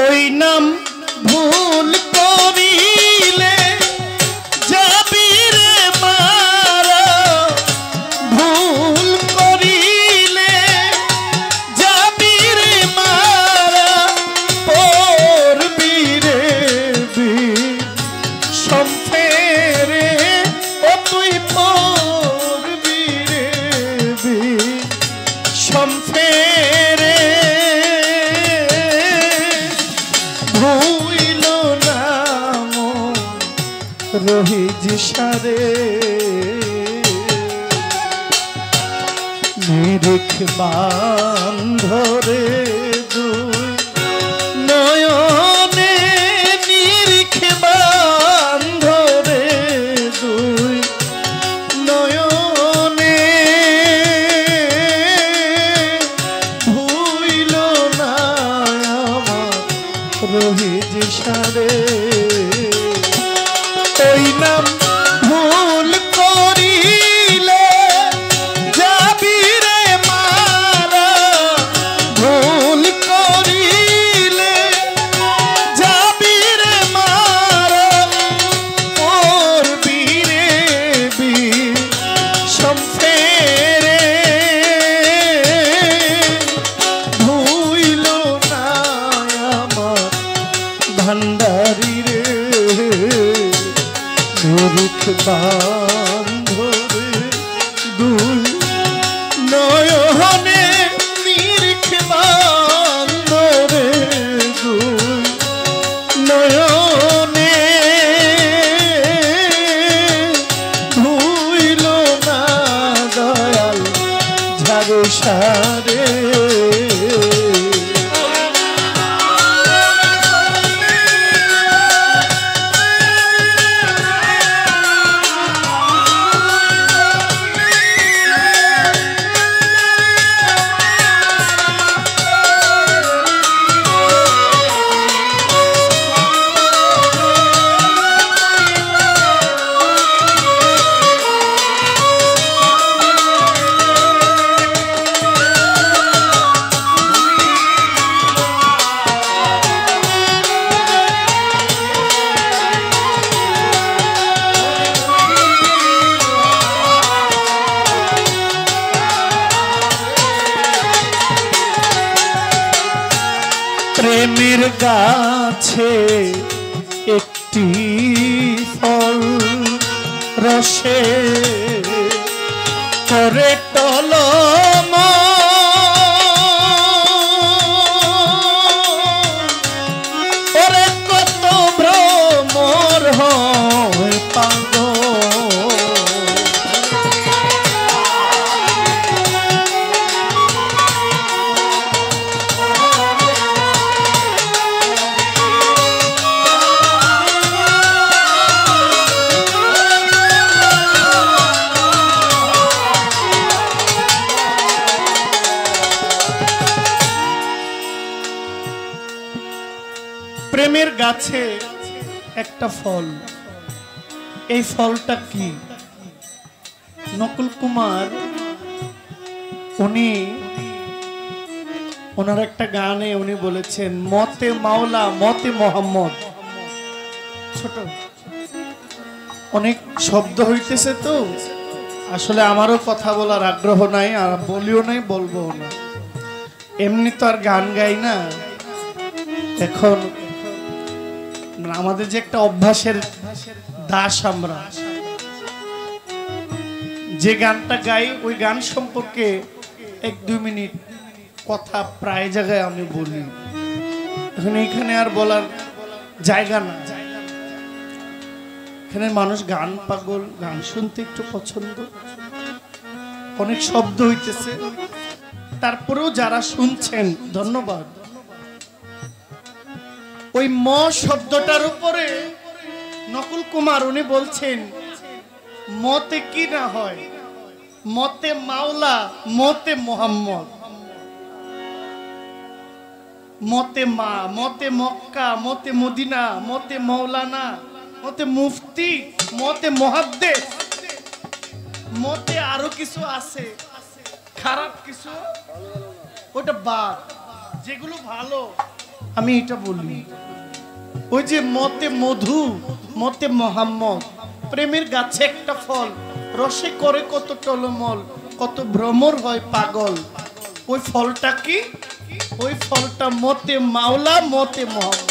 ওই নাম ভুল করিলে যাবি রে মারা, ভুল করিলে যাবি রে মারা, পড়বি রে সম্পেরে ও তুই পড়বি রে সম্পেরে। ভুইল নাম রহিজ সারে, নিরিখ বান্ধরে দুই নয়নে, নিরিখ বান্ধরে দুই নয়নে, ভুইল না আমার রহিজ সারে। ওই নাম ভুল করিলে যাবি রে মারা, ভুল করিলে যাবি রে মারা, পড়বি রে সম্পেরে। ভুইল না আমার ভান্ডারি রে, নিরিখ বান্ধরে দুই নয়নে, নিরিখ বান্ধরে দুই নয়নে, ভুইল না দয়াল ঝাড়ু সারে। প্রেমের গাছে একটি ফল রসে করে টলম, ওরে কত ভ্রমর হয় পাগল। প্রেমের গাছে একটা ফল, এই ফলটা কি? নকুল কুমার উনি ওনার একটা গানে উনি বলেছেন, মতে মাওলা মতে মোহাম্মদ। ছোট অনেক শব্দ হইতেছে তো আসলে আমারও কথা বলার আগ্রহ নাই, আর বলিও নাই, বলবো না। এমনি তো আর গান গাই না। এখন আমাদের যে একটা অভ্যাসের দাস, আমরা যে গানটা গাই ওই গান সম্পর্কে 1-2 মিনিট কথা প্রায় জায়গায় আমি বলি। এখন এইখানে আর বলার জায়গা না। এখানে মানুষ গান পাগল, গান শুনতে একটু পছন্দ, অনেক শব্দ হইতেছে, তারপরেও যারা শুনছেন ধন্যবাদ। ওই ম শব্দটার উপরে নকুল কুমার উনি বলছেন, মতে কি না হয়, মতে মাওলা মতে মোহাম্মদ, মতে মা, মতে মক্কা, মতে মদিনা, মতে মৌলানা, মতে মুফতি, মতে মুহাদ্দিস, মতে আরো কিছু আছে, খারাপ কিছু ওটা বাদ, যেগুলো ভালো আমি এটা বলি। ওই যে মতে মধু, মতে মোহাম্মদ, প্রেমের গাছে একটা ফল, রসে করে কত টলমল, কত ভ্রমর হয় পাগল। ওই ফলটা কি? ওই ফলটা মতে মাওলা, মতে মোহাম্মদ,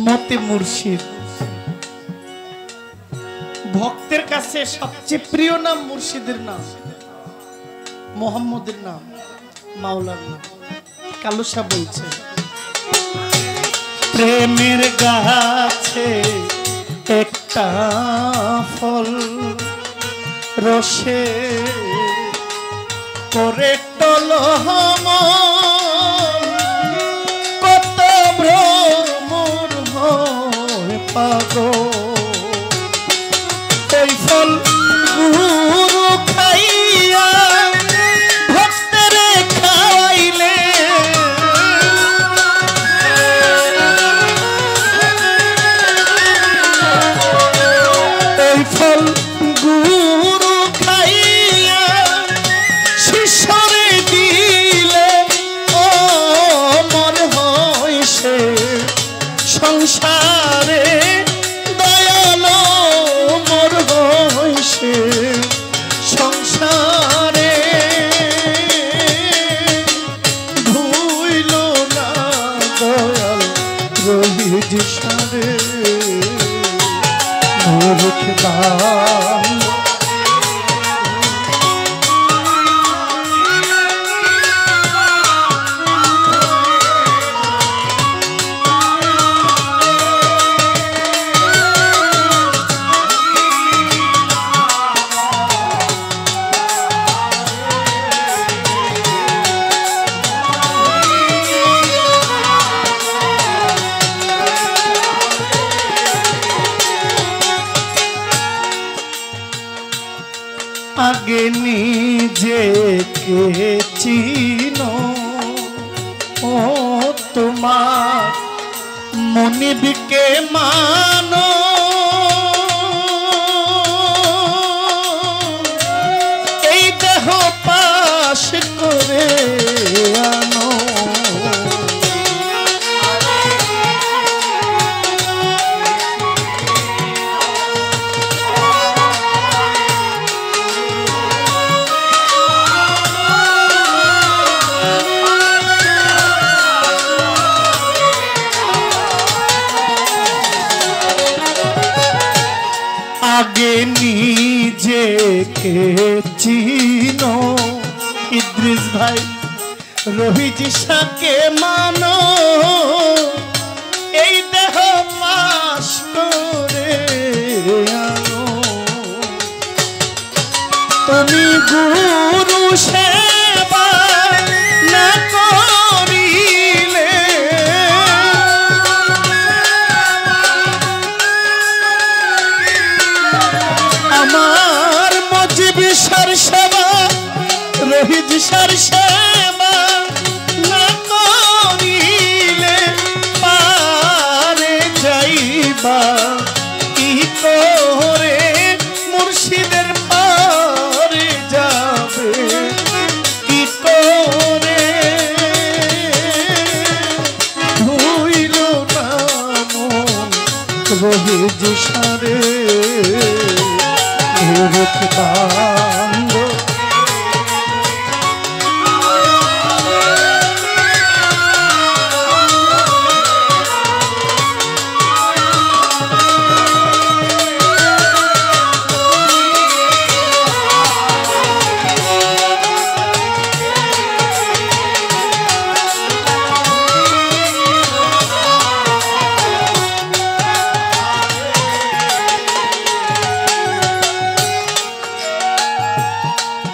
মতে মুর্শিদ। ভক্তের কাছে সবচেয়ে প্রিয় নাম মুর্শিদের নাম, মোহাম্মদের নাম, মাওলার নাম। কালুসা বলছে প্রেমের গাছে একটা ফল, রসে করে টলমল, কত ভ্রমর হয় পাগল। এই ফল গুরু খাইয়া ভক্তরে খাওয়াইলে, এই ফল গুরু খাইয়া শিষ্যরে দিলে অমর হয় সে সংসারে, দয়ালো মর হয় সে সংসারে। ভুইল না দয়াল রহিজ সারে, মূর্খ দাম আগে নিজেকে চিনো, ও তোমার মনিবকে মানো, এই দেহ পাশ করে আনো। আগে নিজেকে চিনো, ইদ্রিস ভাই রহিজ শাকে মানো, এই দেহ পাশ করে আনো। তুমি গুরু সেবা না করিলে, আমার মজিব সার সেবা, রহিজ সার সেবা না করিলে পারে যাইবা কি করে, মুর্শিদের পারে যাবে কি করে। ভুইল না মন রহিজ সারে, মূর্খ বান্দ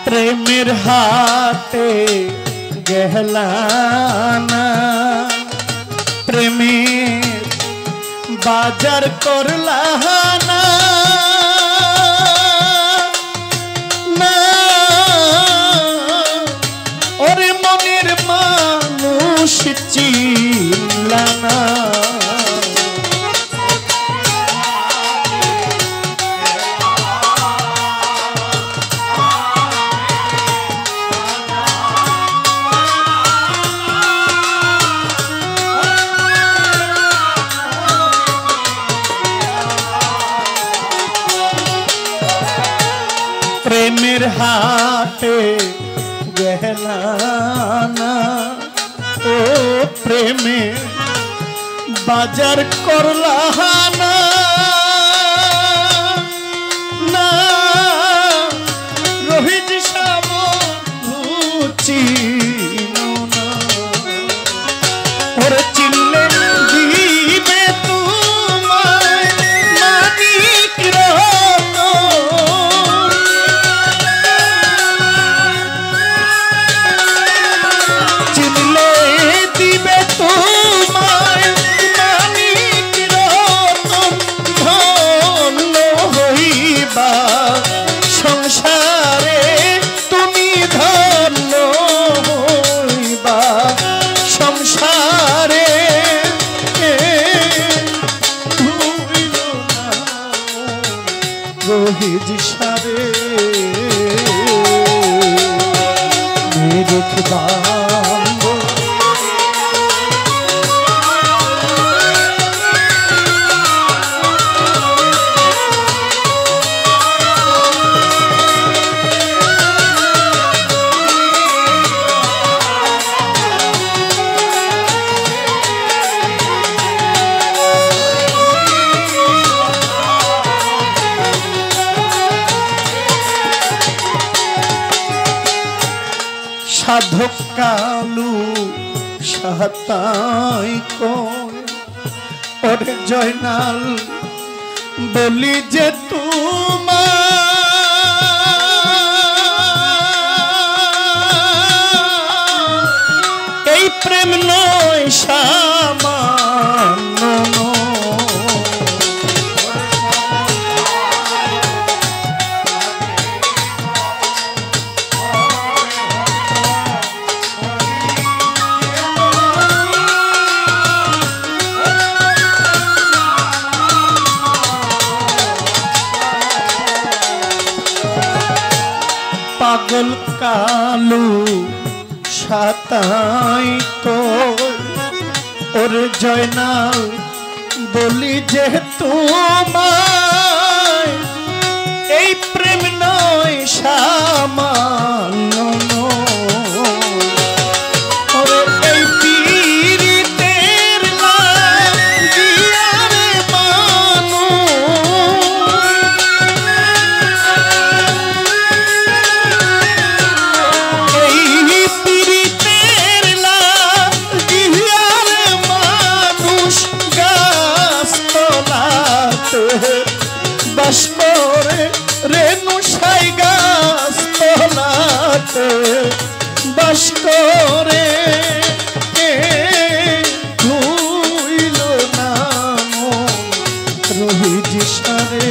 প্রেমের হাতে গেহলানা, প্রেমের বাজার করলানা, না ওরে মনের মানুষ চিনলানা। প্রেমের হাটে গেলা না ও প্রেমে বাজার করলা না না রোহিত সাবুচি ওরে চিনলে দিবে তোমায় মানিক রতন চিনলে দিবে তোমায় মানিক রতন ধন্য হইবা সংসারে তুমি ধন্য হইবা সংসারে রোহিত সারে দেখবা সাধক কালু সাতাই কই ওরে জয়নাল বলি যে তোমার এই প্রেম নয় সামান্য পাগল কালু সাতাই কই ওরে জয়নাল বলি যে তোমায় এই প্রেম নয় সামান্য ওরে এই পীড়িতের লাগিয়ারে মানুষ বাস করে রেণু সাই গাছ তোলাতে বাস করে ধুইল নাম রোহিত সারে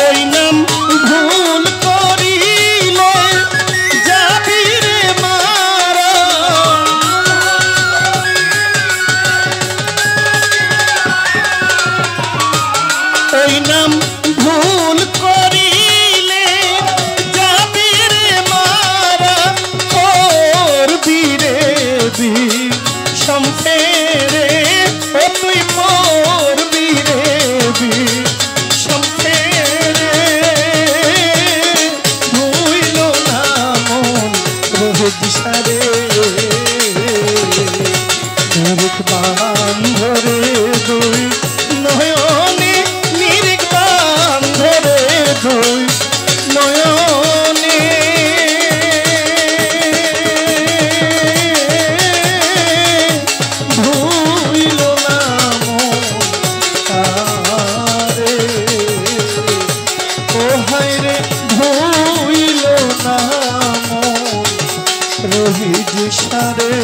ওই নাম ভুল করিলে যাবি রে মারা ওই নাম ভুল করিলে যাবি রে মারা করবি রে সম্পেরে ও তুই করবি রে সম্পেরে ভুইল না মন রোহিত সারে নিরিখ বান্ধরে দুই নয়নে নিরিখ বান্ধরে দুই নয়নে ভুইল না মন তারে ও হায় রে ভুইল না মন রোহিত সারে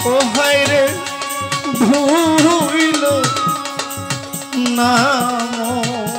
ও হায় রে ভুইল না মন